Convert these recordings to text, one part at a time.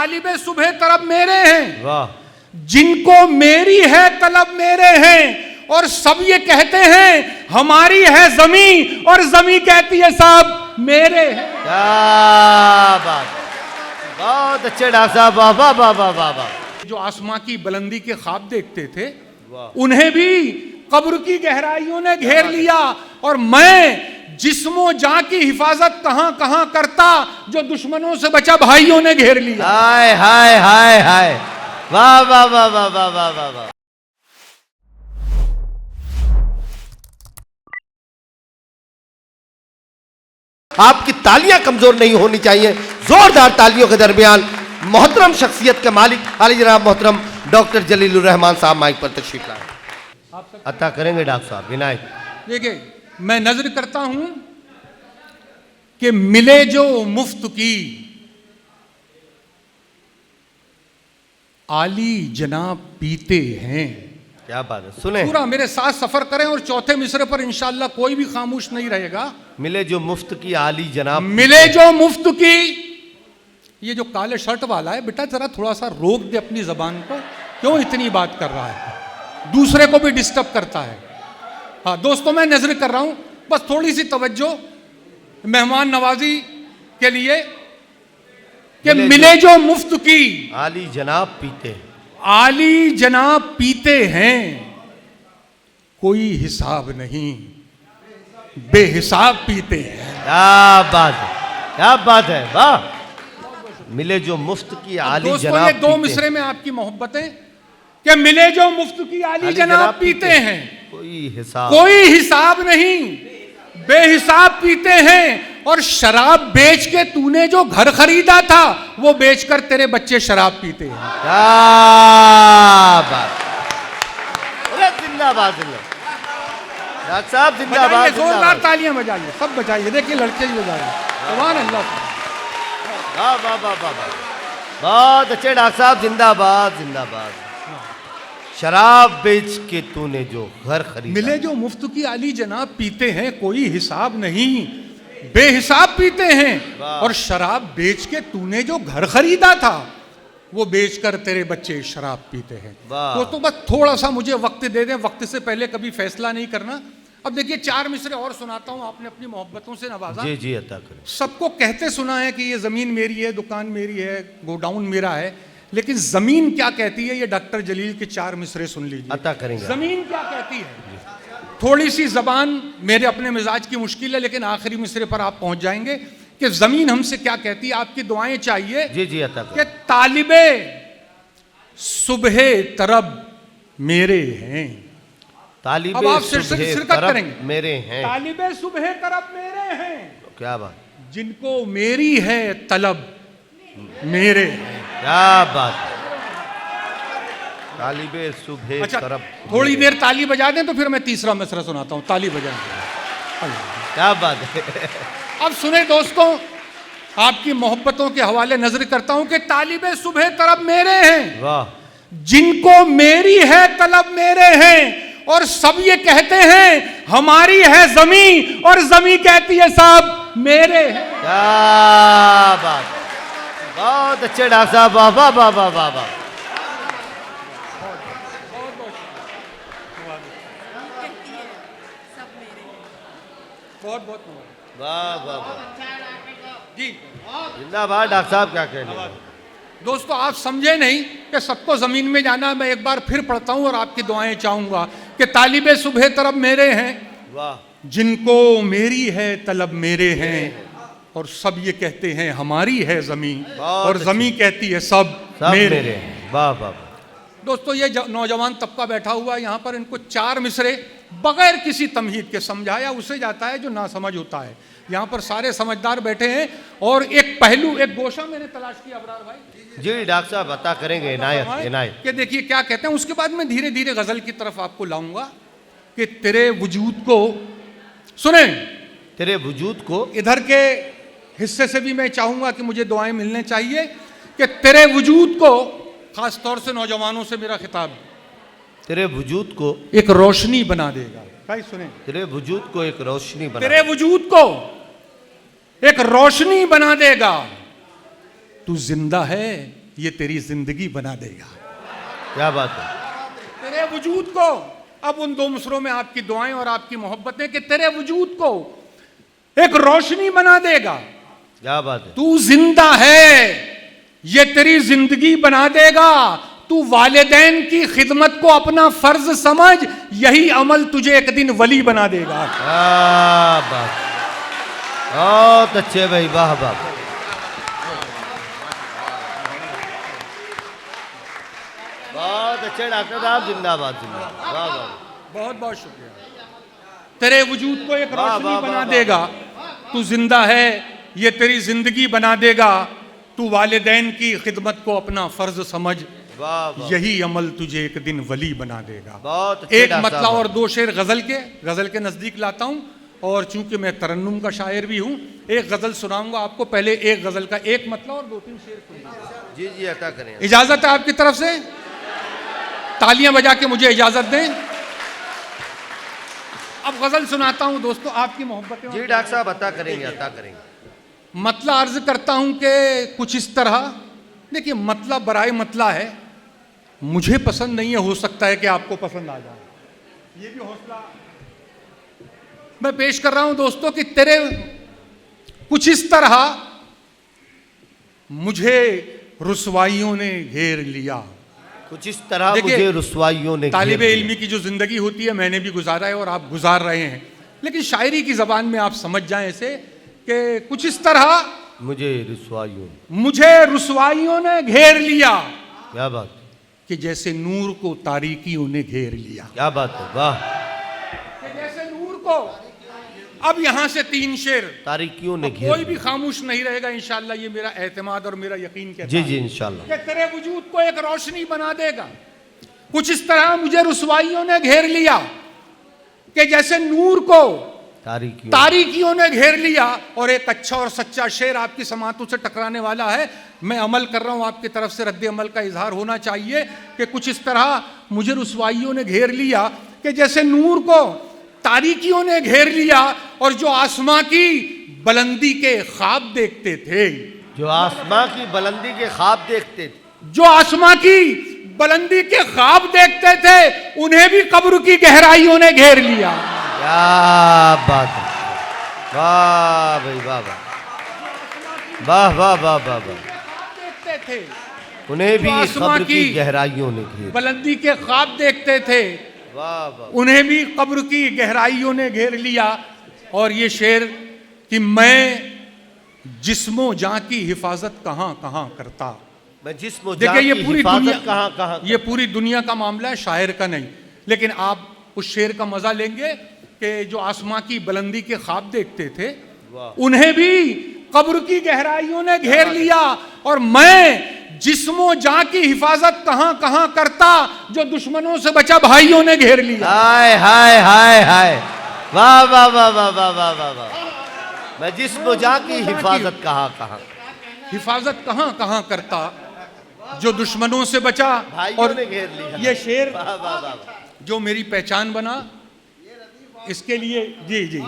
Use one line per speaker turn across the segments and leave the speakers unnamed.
तालिबे सुबह तलब मेरे हैं,
वाह,
जिनको मेरी है तलब मेरे हैं, और सब ये कहते हैं हमारी है जमीन, और जमीन कहती है सब मेरे हैं।
क्या बात, बहुत अच्छे डॉक्टर साहब, वाह वाह वाह वाह वाह वाह।
जो आसमां की बुलंदी के ख्वाब देखते थे,
वाह।
उन्हें भी कब्र की गहराइयों ने घेर लिया, और मैं जिस्मो जान की हिफाजत कहां कहां करता, जो दुश्मनों से बचा भाइयों ने घेर लिया।
हाय हाय हाय हाय, वाह वाह वाह वाह वाह वाह वाह वाह। आपकी तालियां कमजोर नहीं होनी चाहिए, जोरदार तालियों के दरमियान मोहतरम शख्सियत के मालिक आली जनाब मोहतरम डॉक्टर जलीलुर रहमान साहब माइक पर तशरीफ लाए। अता करेंगे डॉक्टर साहब विनायक।
देखिए, मैं नजर करता हूं कि मिले जो मुफ्त की आली जनाब पीते हैं।
क्या बात है, सुने
पूरा मेरे साथ सफर करें और चौथे मिसरे पर इंशाअल्लाह कोई भी खामोश नहीं रहेगा।
मिले जो मुफ्त की आली जनाब,
मिले जो मुफ्त की। ये जो काले शर्ट वाला है, बेटा जरा थोड़ा सा रोक दे अपनी जबान को, क्यों इतनी बात कर रहा है, दूसरे को भी डिस्टर्ब करता है। हाँ दोस्तों, मैं नजर कर रहा हूं, बस थोड़ी सी तवज्जो मेहमान नवाजी के लिए कि मिले जो मुफ्त की
आली जनाब पीते,
आली जनाब पीते हैं, कोई हिसाब नहीं, बेहिसाब पीते हैं।
क्या बात है, क्या बात है, वाह। मिले जो मुफ्त की आली
दोस्तों,
जनाब
ये दो
पीते
मिसरे में आपकी मोहब्बतें कि मिले जो मुफ्त की आली जनाब पीते हैं, कोई हिसाब नहीं, बेहिसाब पीते हैं, और शराब बेच के तूने जो घर खरीदा था वो बेचकर तेरे बच्चे शराब पीते हैं।
क्या बात, अरे जिंदाबाद जिंदाबाद डॉक्टर साहब, जिंदाबाद।
जोरदार तालियां बजाइए, सब बजाइए, देखिए लड़के भी बजाइए, सुभान अल्लाह।
वाह वाह वाह वाह वाह, बहुत अच्छे डॉक्टर साहब, जिंदाबाद जिंदाबाद। शराब बेच के तूने जो घर खरीदा,
मिले जो मुफ्त की आली जनाब पीते हैं, कोई हिसाब नहीं, बेहिसाब पीते हैं, और शराब बेच के तूने जो घर खरीदा था वो बेचकर तेरे बच्चे शराब पीते हैं। तो बस थोड़ा सा मुझे वक्त दे दें, वक्त से पहले कभी फैसला नहीं करना। अब देखिए, चार मिसरे और सुनाता हूं, आपने अपनी मोहब्बतों से नवाजा।
जी जी, अता करें।
सबको कहते सुना है कि ये जमीन मेरी है, दुकान मेरी है, गोडाउन मेरा है, लेकिन जमीन क्या कहती है ये डॉक्टर जलील के चार मिसरे सुन लीजिए।
अता करेंगे।
जमीन क्या कहती है, थोड़ी सी जबान मेरे अपने मिजाज की मुश्किल है, लेकिन आखिरी मिसरे पर आप पहुंच जाएंगे कि जमीन हमसे क्या कहती है। आपकी दुआएं चाहिए।
जी जी, अता
कि तालिबे सुबह तरब मेरे हैं।
तालिबे
अब आप शिरकत करेंगे,
मेरे हैं,
तालिबे सुबह तरब मेरे हैं,
क्या बात,
जिनको मेरी है तलब मेरे हैं।
क्या बात, तालिबे सुबह
अच्छा,
तरफ।
थोड़ी देर ताली बजा दें तो फिर मैं तीसरा मिसरा सुनाता हूं, ताली बजाएं।
क्या बात है।
अब सुने दोस्तों, आपकी मोहब्बतों के हवाले नजर करता हूं कि तालिबे सुबह तरफ मेरे हैं,
वाह,
जिनको मेरी है तलब मेरे हैं, और सब ये कहते हैं हमारी है जमीन, और जमीन कहती है सब मेरे हैं।
क्या बात, बहुत अच्छे डॉक्टर साहब, वाह वाह वाह वाह वाह वाह।
बहुत बहुत
वाह वाह वाह
जी,
जिंदाबाद डॉक्टर साहब, क्या कहने।
दोस्तों, आप समझे नहीं कि सबको जमीन में जाना। मैं एक बार फिर पढ़ता हूं और आपकी दुआएं चाहूंगा कि तालिबे सुबह तरफ मेरे हैं,
वाह,
जिनको मेरी है तलब मेरे हैं, और सब ये कहते हैं हमारी है जमीन, और जमीन कहती है सब मेरे हैं।
वाह वाह।
दोस्तों, ये नौजवान तबका बैठा हुआ है यहाँ पर, इनको चार मिसरे बगैर किसी तमहीद के समझाया उसे जाता है जो ना समझ होता है। यहाँ पर सारे समझदार बैठे हैं, और एक पहलू, एक गोशा मैंने तलाश किया अबरार भाई।
जी डॉक्टर साहब, अता करेंगे, इनायत इनायत।
कि देखिए क्या कहते हैं, उसके बाद मैं धीरे धीरे गजल की तरफ आपको लाऊंगा कि तेरे वजूद को सुने,
तेरे वजूद को।
इधर के हिस्से से भी मैं चाहूंगा कि मुझे दुआएं मिलने चाहिए कि तेरे वजूद को, खास तौर से नौजवानों से मेरा खिताब,
तेरे वजूद को
एक रोशनी बना देगा। भाई सुने,
तेरे वजूद को एक रोशनी बना,
तेरे वजूद को एक रोशनी बना देगा। तू जिंदा है ये तेरी जिंदगी बना देगा।
क्या बात है।
तेरे वजूद को, अब उन दो मिसरों में आपकी दुआएं और आपकी मोहब्बतें कि तेरे वजूद को एक रोशनी बना देगा।
क्या बात है।
तू जिंदा है, ये तेरी जिंदगी बना देगा। तू वालिदैन की खिदमत को अपना फर्ज समझ, यही अमल तुझे एक दिन वली बना देगा।
क्या बात, बहुत अच्छे भाई, वाह वाह। बहुत अच्छे डॉक्टर साहब, जिंदाबाद जिंदाबाद, वाह वाह।
बहुत बहुत शुक्रिया। तेरे वजूद को एक
वाह,
रोशनी
वाह,
बना
वाह,
देगा। तू जिंदा है, ये तेरी जिंदगी बना देगा। तू वालिदैन की खिदमत को अपना फर्ज समझ,
वाह वाह।
यही अमल तुझे एक दिन वली बना देगा।
बहुत अच्छे
एक
डॉक्टर
मतला
साहब।
और दो शेर गजल के नजदीक लाता हूं, और चूंकि मैं तरन्नुम का शायर भी हूं, एक गजल सुनाऊंगा आपको। पहले एक गजल का एक मतला और दो तीन शेर सुनिए।
जी जी, अता करें।
इजाजत है आपकी तरफ से? तालियां बजा के मुझे इजाजत दें। अब गजल सुनाता हूं दोस्तों, आपकी मोहब्बतें।
जी डॉक्टर साहब, अता करेंगे, अता करेंगे।
मतला अर्ज करता हूं कि कुछ इस तरह, देखिए मतला बराए मतला है, मुझे पसंद नहीं है, हो सकता है कि आपको पसंद आ जाए, ये भी हौसला मैं पेश कर रहा हूं दोस्तों कि तेरे कुछ इस तरह मुझे रुसवाइयों ने घेर लिया।
कुछ इस तरह मुझे रुसवाइयों ने
तालिब
घेर लिया।
इल्मी की जो जिंदगी होती है, मैंने भी गुजारा है और आप गुजार रहे हैं, लेकिन शायरी की जबान में आप समझ जाएं ऐसे कि कुछ इस तरह मुझे रुसवाइयों ने घेर लिया।
क्या बात,
कि जैसे नूर को तारीकियों ने घेर लिया।
क्या बात है, वाह।
कि जैसे नूर को, अब यहां से तीन शेर,
तारीकियों ने घेर
कोई भी खामोश नहीं रहेगा इंशाअल्लाह, ये मेरा एतमाद और मेरा यकीन कहता
जी
है।
जी इंशाअल्लाह।
कि तेरे वजूद को एक रोशनी बना देगा। कुछ इस तरह मुझे रुसवाइयों ने घेर लिया कि जैसे नूर को तारीकियों ने घेर लिया। और एक अच्छा और सच्चा शेर आपकी समातों से टकराने वाला है, मैं अमल कर रहा हूं, आपकी तरफ से रद्द अमल का इजहार होना चाहिए कि कुछ इस तरह मुझे रुसवाइयों ने घेर लिया कि जैसे नूर को तारीकियों ने घेर लिया। और जो आसमां की बुलंदी के ख्वाब देखते थे,
जो आसमां की बुलंदी के ख्वाब देखते थे,
जो आसमां की बुलंदी के ख्वाब देखते थे, उन्हें भी कब्र की गहराइयों ने घेर लिया।
क्या बात है, वाह भाई वाह वाह, वाह वाह वाह वाह वाह।
देखते थे,
उन्हें भी कब्र की गहराइयों ने घेर,
बुलंदी के ख्वाब देखते थे,
वाह वाह,
उन्हें भी कब्र की गहराइयों ने घेर लिया। और ये शेर कि मैं जिस्मो जां की हिफाजत कहां कहां करता।
मैं जिस्मो जां
देखिए, ये
की
पूरी
हिफाजत
दुनिया,
कहां कहां,
ये पूरी दुनिया का मामला है, शायर का नहीं। लेकिन आप उस शेर का मजा लेंगे कि जो आसमां की बुलंदी के ख्वाब देखते थे, उन्हें भी कब्र की गहराइयों ने घेर लिया। और मैं जिस्मो जां की हिफाजत कहां कहां करता, जो दुश्मनों से बचा भाइयों ने घेर लिया।
हाय हाय हाय हाय, वाह वाह वाह वाह वाह वाह वाह वाह। मैं जिस्मो जां की हिफाजत कहां कहां,
हिफाजत कहां कहां करता, जो दुश्मनों से बचा
भाइयों ने घेर लिया।
ये शेर
वाह वाह वाह,
जो मेरी पहचान बना, इसके लिए जी जी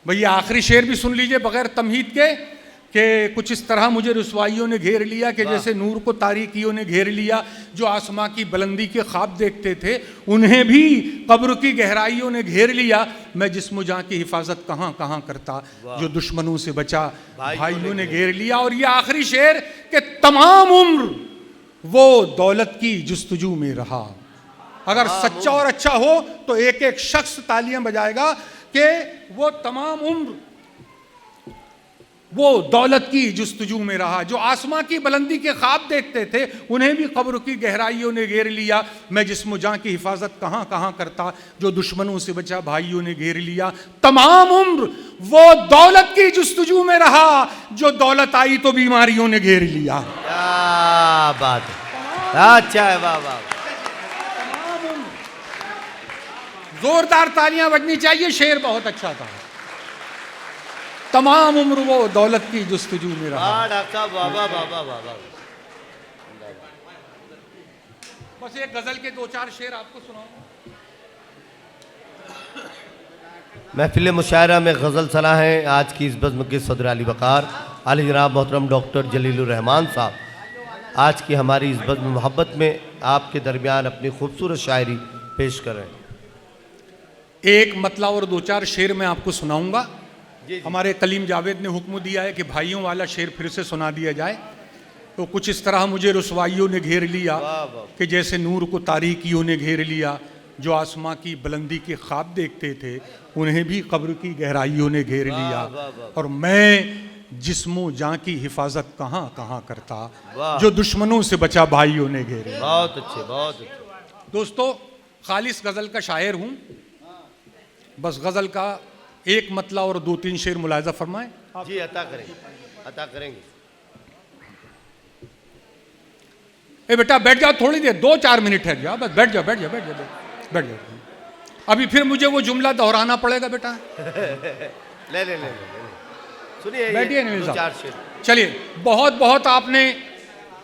भैया आखिरी शेर भी सुन लीजिए बगैर तमहीद के कि कुछ इस तरह मुझे रुसवाइयों ने घेर लिया कि जैसे नूर को तारीकियों ने घेर लिया। जो आसमां की बुलंदी के ख्वाब देखते थे, उन्हें भी कब्र की गहराइयों ने घेर लिया। मैं जिस्म जां की हिफाजत कहां कहां करता, जो दुश्मनों से बचा भाइयों ने घेर लिया। और ये आखिरी शेर कि तमाम उम्र वो दौलत की जुस्तजू में रहा। अगर सच्चा और अच्छा हो तो एक एक शख्स तालियां बजाएगा कि वो तमाम उम्र वो दौलत की जुस्तजू में रहा। जो आसमां की बुलंदी के ख्वाब देखते थे, उन्हें भी कब्र की गहराइयों ने घेर लिया। मैं जिस्म जां की हिफाजत कहां कहां करता, जो दुश्मनों से बचा भाइयों ने घेर लिया। तमाम उम्र वो दौलत की जुस्तजू में रहा, जो दौलत आई तो बीमारियों ने घेर लिया।
क्या बात है, अच्छा है, वाह वाह।
जोरदार तालियां बजनी चाहिए, शेर बहुत अच्छा था। तमाम उम्र वो दौलत की जुस्तजू में रहा।
डॉक्टर साहब, वाह वाह वाह वाह वाह।
बस एक गजल के दो चार शेर आपको सुनाऊंगा।
महफिल मुशायरा में गज़ल सना है आज की इस बज़्म के सदर अली वक़ार आली जनाब मोहतरम डॉक्टर जलीलुर रहमान साहब। आज की हमारी इस बज़्म मोहब्बत में आपके दरमियान अपनी खूबसूरत शायरी पेश कर रहे हैं।
एक मतला और दो चार शेर मैं आपको सुनाऊंगा। हमारे कलीम जावेद ने हुक्म दिया है कि भाइयों वाला शेर फिर से सुना दिया जाए। तो कुछ इस तरह मुझे रुसवाइयों ने घेर लिया कि जैसे नूर को तारीकियों ने घेर लिया। जो आसमां की बुलंदी के ख्वाब देखते थे उन्हें भी कब्र की गहराइयों ने घेर लिया। और मैं जिस्मो जान की हिफाजत कहाँ कहाँ करता, जो दुश्मनों से बचा भाइयों ने घेरे।
बहुत अच्छे, बहुत अच्छे।
दोस्तों, खालिस गज़ल का शायर हूँ। बस गज़ल का एक मतला और दो तीन शेर मुलाहिज़ा फरमाएं।
जी अता करेंगे, अता करेंगे।
ए बेटा बैठ जाओ, थोड़ी देर 2-4 मिनट है जाओ, बस बैठ जाओ बैठ जाओ बैठ जाओ बैठ जाओ। अभी फिर मुझे वो जुमला दोहराना पड़ेगा बेटा।
ले ले ले ले सुनिए,
बैठिए नवीन
दो चार
साहब।
शेर।
चलिए, बहुत बहुत आपने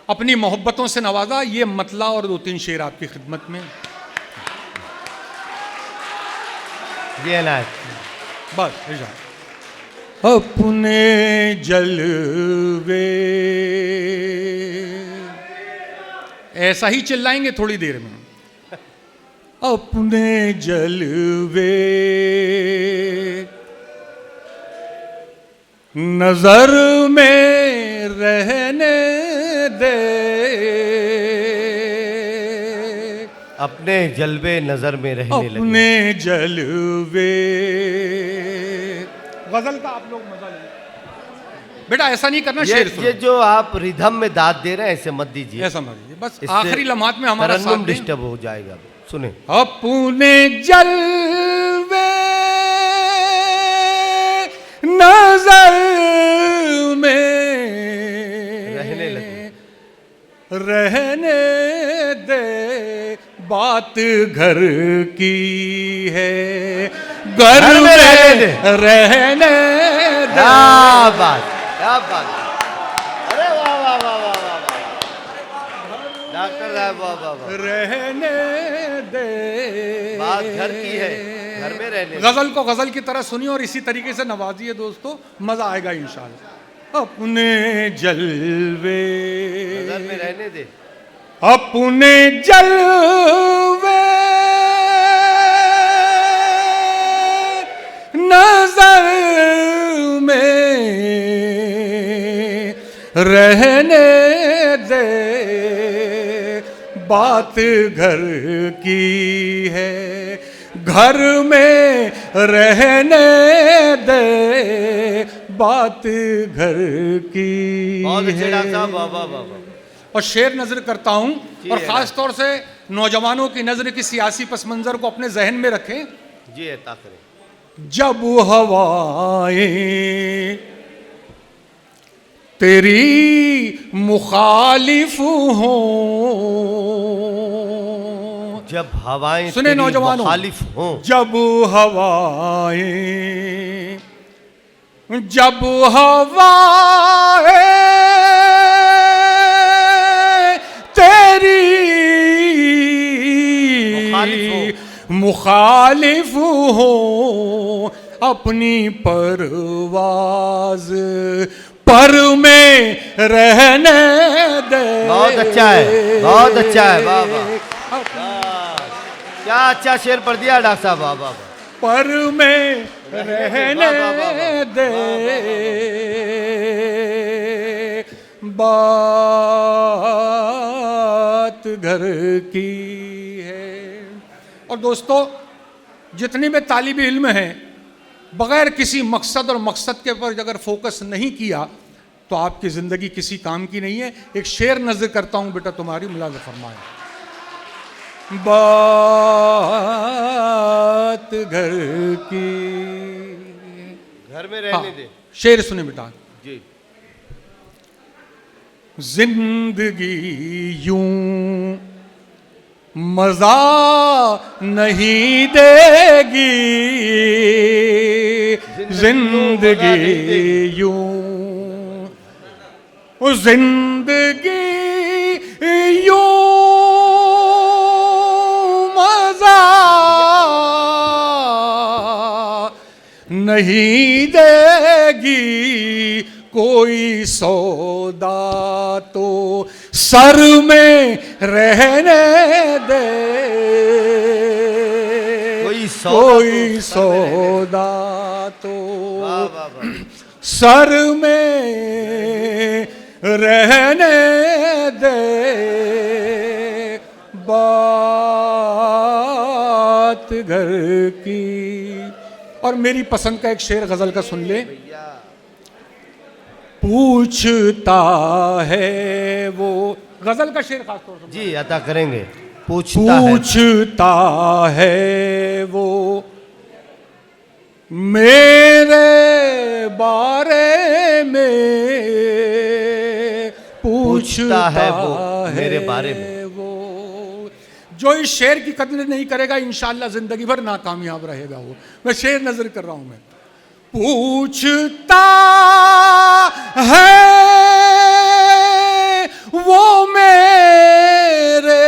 अपनी मोहब्बतों से नवाजा। ये मतला और दो तीन शेर आपकी खिदमत में।
ये अनायत
बस इजाज़त। अपने जलवे, ऐसा ही चिल्लाएंगे थोड़ी देर में। अपने जलवे नजर में रहने दे,
अपने जलवे नजर में रहने लगे।
अपने जलवे। गजल का आप लोग मजा लें बेटा, ऐसा नहीं करना। शेर सुनो।
ये जो आप रिदम में दाद दे रहे हैं ऐसे मत दीजिए,
ऐसा मत दीजिए। बस
इससे
आखिरी लम्हात में हमारा साथ दें।
डिस्टर्ब हो जाएगा। सुने।
अपने जलवे नजर में रहने दे, बात घर की है, घर में रहने दे।
क्या बात, क्या बात। अरे वाह वाह वाह वाह वाह डॉक्टर साहब, वाह वाह वाह।
रहने दे,
बात घर की है, घर में रहने दे।
गजल को गजल की तरह सुनिए और इसी तरीके से नवाजिए दोस्तों, मजा आएगा इंशाल्लाह। अपने जलवे
नजर में रहने दे,
अपने जलवे नजर में रहने दे, बात घर की है, घर में रहने दे, बात घर की
बहुत अच्छे
है।
डॉक्टर साहब, वाह वाह वाह।
और शेर नजर करता हूं, और
है
खास तौर से नौजवानों की नजर की सियासी पस मंजर को अपने जहन में रखें।
जी अता करें।
जब हवाएं तेरी मुखालिफ हो,
जब हवाएं
सुने
तेरी
नौजवानों,
मुखालिफ हों,
जब हवाएं, जब हवाएं तेरी मुखालिफ हो, अपनी परवाज पर में रहने दे।
बहुत अच्छा है, बहुत अच्छा है, वाह वाह। क्या अच्छा शेर पढ़ दिया डॉक्टर साहब, वाह वाह।
पर में रहने दे, बात घर की है। और दोस्तों, जितने भी तालिब इल्म हैं, बगैर किसी मकसद और मकसद के ऊपर अगर फोकस नहीं किया तो आपकी ज़िंदगी किसी काम की नहीं है। एक शेर नज़र करता हूँ बेटा तुम्हारी, मुलाज़ा फरमाए। बात घर की,
घर में रहने दे।
शेर सुने बेटा।
जी।
जिंदगी यूं मजा नहीं देगी, जिंदगी यूं, जिंदगी यूं मजा नहीं देगी, कोई सौदा तो सर में रहने दे कोई सौदा तो सर में रहने दे बात घर की। और मेरी पसंद का एक शेर गजल का सुन ले। पूछता है वो, गजल का शेर खासतौर से
जी अदा करेंगे। पूछता
है वो मेरे बारे में, पूछता है वो
मेरे बारे में।
वो जो इस शेर की कदर नहीं करेगा इंशाअल्लाह जिंदगी भर नाकामयाब रहेगा। वो मैं शेर नजर कर रहा हूं। मैं पूछता है वो मेरे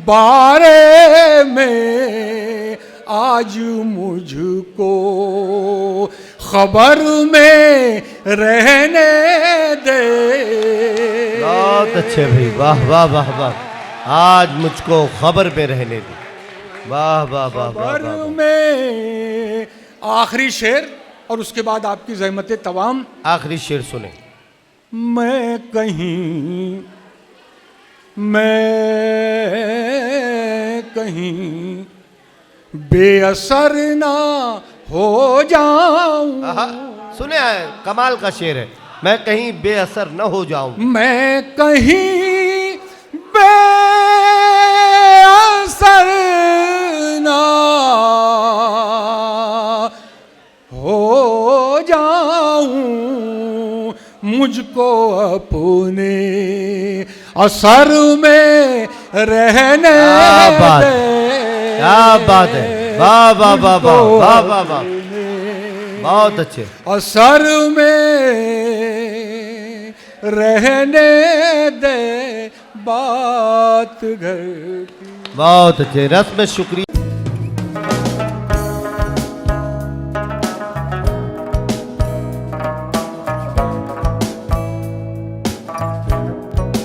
बारे में, आज मुझको खबर में रहने दे।
बहुत अच्छे भाई, वाह वाह वाह वाह। आज मुझको खबर में रहने दे। वाह वाह वाह वाह
में। आखिरी शेर और उसके बाद आपकी ज़हमत तवाम।
आखिरी शेर सुने।
मैं कहीं बेअसर ना हो जाऊं।
सुने है, कमाल का शेर है। मैं कहीं बेअसर न हो जाऊं।
मैं कहीं बेअसर ना हो जाऊं, मुझको अपने असर में रहने दे।
क्या बात है, वाह वाह वाह वाह वाह वाह वाह, बहुत अच्छे।
असर में रहने दे बात घर की।
बहुत अच्छे, रस्म शुक्रिया।